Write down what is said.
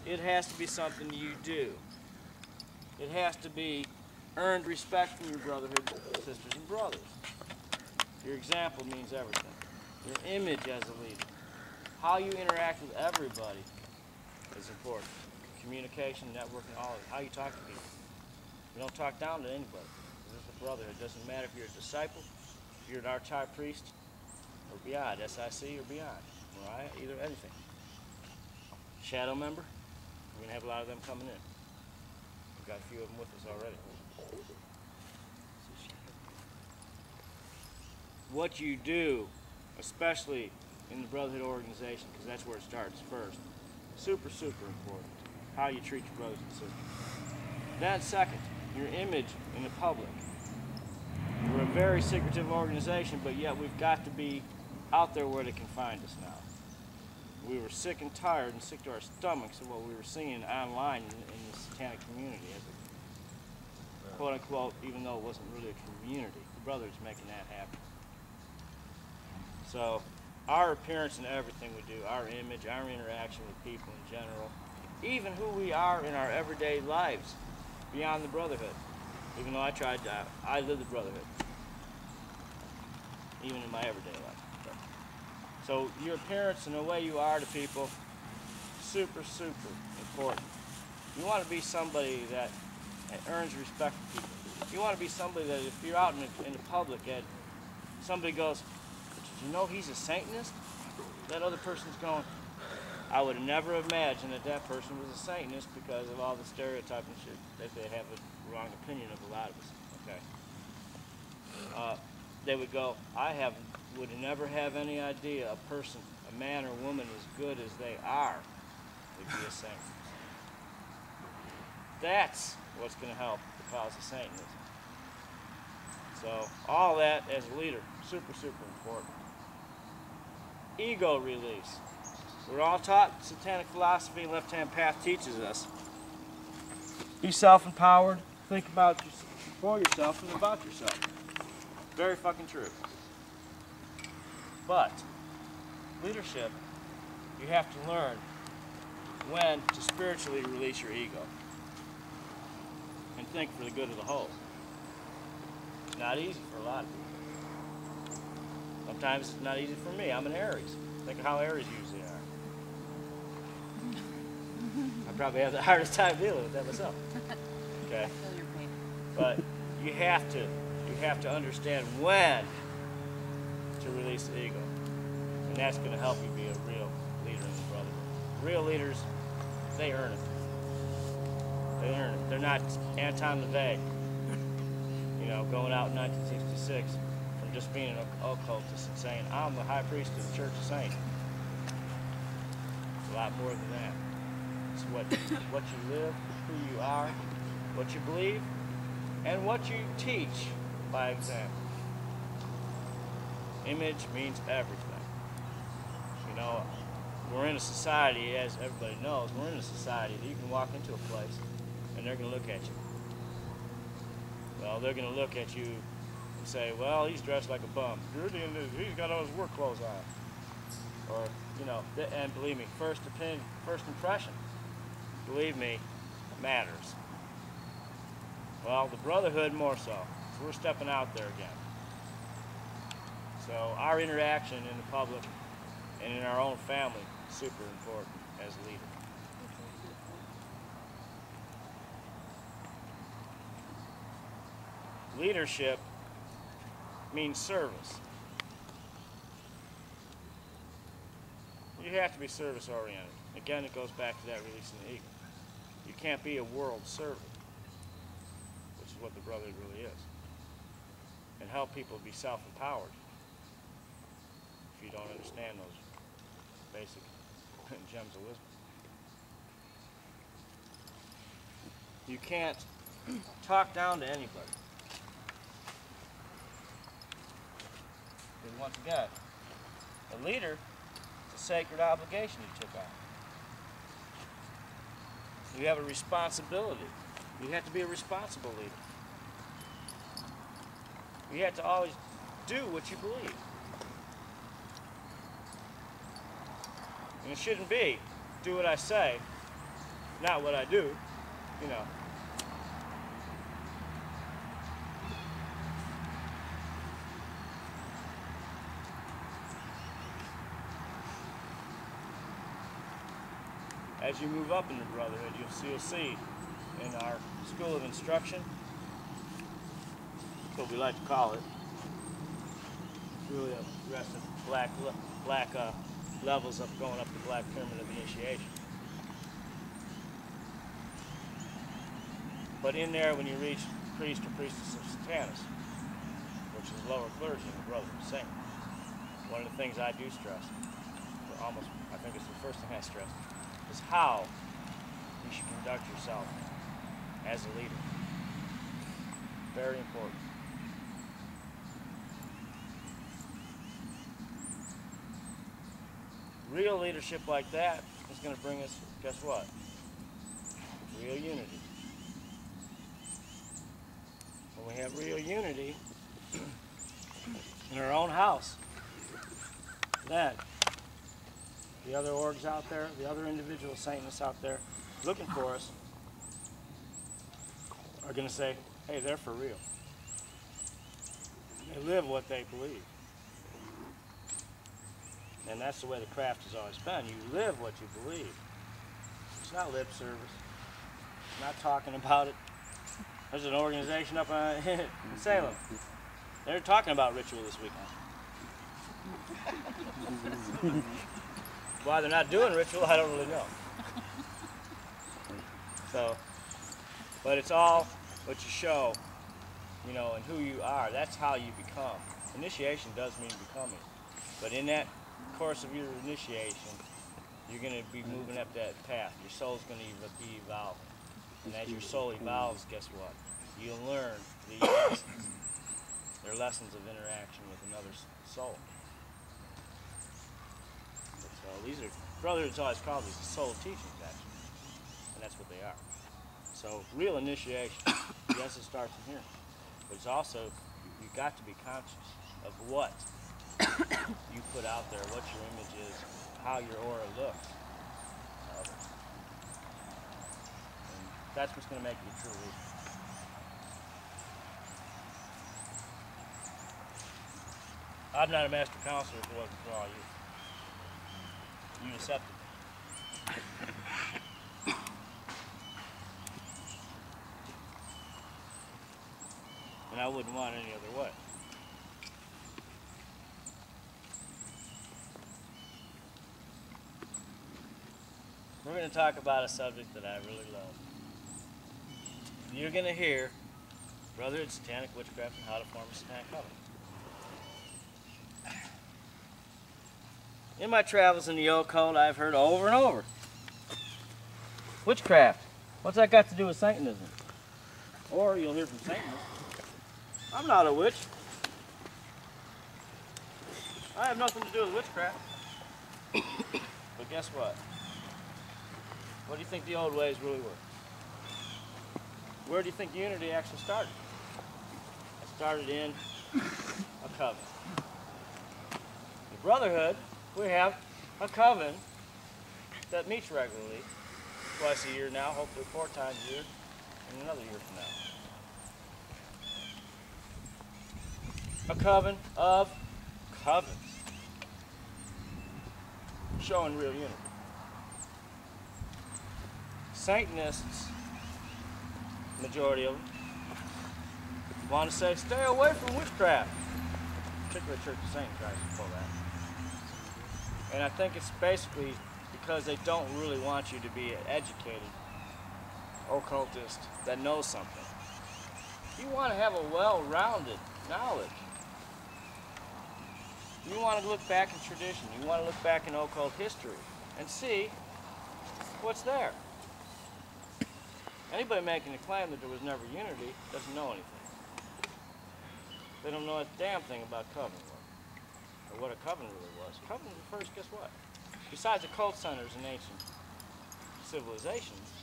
it has to be something you do. It has to be earned respect from your brotherhood sisters and brothers. Your example means everything. Your image as a leader. How you interact with everybody is important. Communication, networking, all of it. How you talk to people. You don't talk down to anybody. This is the brotherhood. It doesn't matter if you're a disciple, if you're an arch-high priest, or beyond, SIC or beyond. Right? Either anything. Shadow member, we're going to have a lot of them coming in. We've got a few of them with us already. What you do, especially in the Brotherhood organization, because that's where it starts first, super, super important. How you treat your brothers and sisters. Then second, your image in the public. We're a very secretive organization, but yet we've got to be out there where they can find us now. We were sick and tired and sick to our stomachs of what we were seeing online in the satanic community, as a quote unquote, even though it wasn't really a community. The brothers making that happen. So our appearance in everything we do, our image, our interaction with people in general, even who we are in our everyday lives beyond the brotherhood. Even though I live the brotherhood, even in my everyday life. So your appearance and the way you are to people, super, super important. You want to be somebody that earns respect from people. You want to be somebody that if you're out in the public and somebody goes, did you know he's a Satanist? That other person's going, I would never imagine that that person was a Satanist because of all the stereotyping shit that they have a wrong opinion of a lot of us. Okay. They would go, would never have any idea a person, a man or woman as good as they are would be a Satanist. That's what's going to help the cause of Satanism. So all that as a leader, super, super important. Ego release. We're all taught satanic philosophy and left-hand path teaches us. Be self-empowered, think about for yourself and about yourself. Very fucking true. But leadership, you have to learn when to spiritually release your ego and think for the good of the whole. It's not easy for a lot of people. Sometimes it's not easy for me. I'm an Aries. Think of how Aries usually are. I probably have the hardest time dealing with that myself. Okay. But you have to understand when to release the ego. And that's going to help you be a real leader in the brotherhood. Real leaders, they earn it. They earn it. They're not Anton LaVey, you know, going out in 1966 from just being an occultist and saying, I'm the high priest of the Church of Satan. It's a lot more than that. It's what you live, who you are, what you believe, and what you teach by example. Image means everything. You know, we're in a society, as everybody knows, we're in a society that you can walk into a place and they're going to look at you. Well, they're going to look at you and say, well, he's dressed like a bum. He's got all his work clothes on. Or, you know, and believe me, first impression, believe me, matters. Well, the brotherhood more so. So we're stepping out there again. So our interaction in the public and in our own family is super important as a leader. Leadership means service. You have to be service oriented. Again, it goes back to that releasing the ego. You can't be a world servant, which is what the brotherhood really is, and help people be self-empowered if you don't understand those basic gems of wisdom. You can't talk down to anybody. Because once again, a leader, it's a sacred obligation you took on. You have a responsibility. You have to be a responsible leader. You have to always do what you believe. And it shouldn't be, do what I say, not what I do, you know. As you move up in the Brotherhood, you'll see in our School of Instruction, what we like to call it, it's really a rest of black levels up going up the black pyramid of initiation. But in there, when you reach priest or priestess of Satanus, which is lower clergy in the Brotherhood of Satan, one of the things I do stress, I think it's the first thing I stress, is how you should conduct yourself as a leader. Very important. Real leadership like that is going to bring us, guess what? Real unity. When we have real unity in our own house, then the other orgs out there, the other individual Satanists out there looking for us are going to say, hey, they're for real. They live what they believe. And that's the way the craft has always been. You live what you believe. It's not lip service. It's not talking about it. There's an organization up in Salem. They're talking about ritual this weekend. Why they're not doing ritual, I don't really know. So, but it's all what you show, you know, and who you are. That's how you become. Initiation does mean becoming. But in that course of your initiation, you're going to be moving up that path. Your soul's going to be evolving. And as your soul evolves, guess what? You'll learn these lessons. They're lessons of interaction with another soul. So these are, Brotherhood's always called these soul teachings, actually. And that's what they are. So real initiation, yes, it starts in here. But it's also, you've got to be conscious of what you put out there, what your image is, how your aura looks. And that's what's going to make you a true leader. I'm not a master counselor if it wasn't for all you. You accept it. And I wouldn't want it any other way. We're going to talk about a subject that I really love. You're going to hear Brotherhood, Satanic Witchcraft, and how to form a Satanic Coven. In my travels in the occult, I've heard over and over, witchcraft, what's that got to do with Satanism? Or you'll hear from Satanists, I'm not a witch. I have nothing to do with witchcraft. But guess what? What do you think the old ways really were? Where do you think unity actually started? It started in a coven. The Brotherhood, we have a coven that meets regularly, twice a year now, hopefully 4 times a year, and another year from now. A coven of covens, showing real unity. Satanists, majority of them, want to say, stay away from witchcraft. Particularly Church of Satan tries to pull that. And I think it's basically because they don't really want you to be an educated occultist that knows something. You want to have a well-rounded knowledge. You want to look back in tradition. You want to look back in occult history and see what's there. Anybody making a claim that there was never unity doesn't know anything. They don't know a damn thing about coven work, or what a coven really was. Coven refers, guess what? Besides occult centers in ancient civilizations,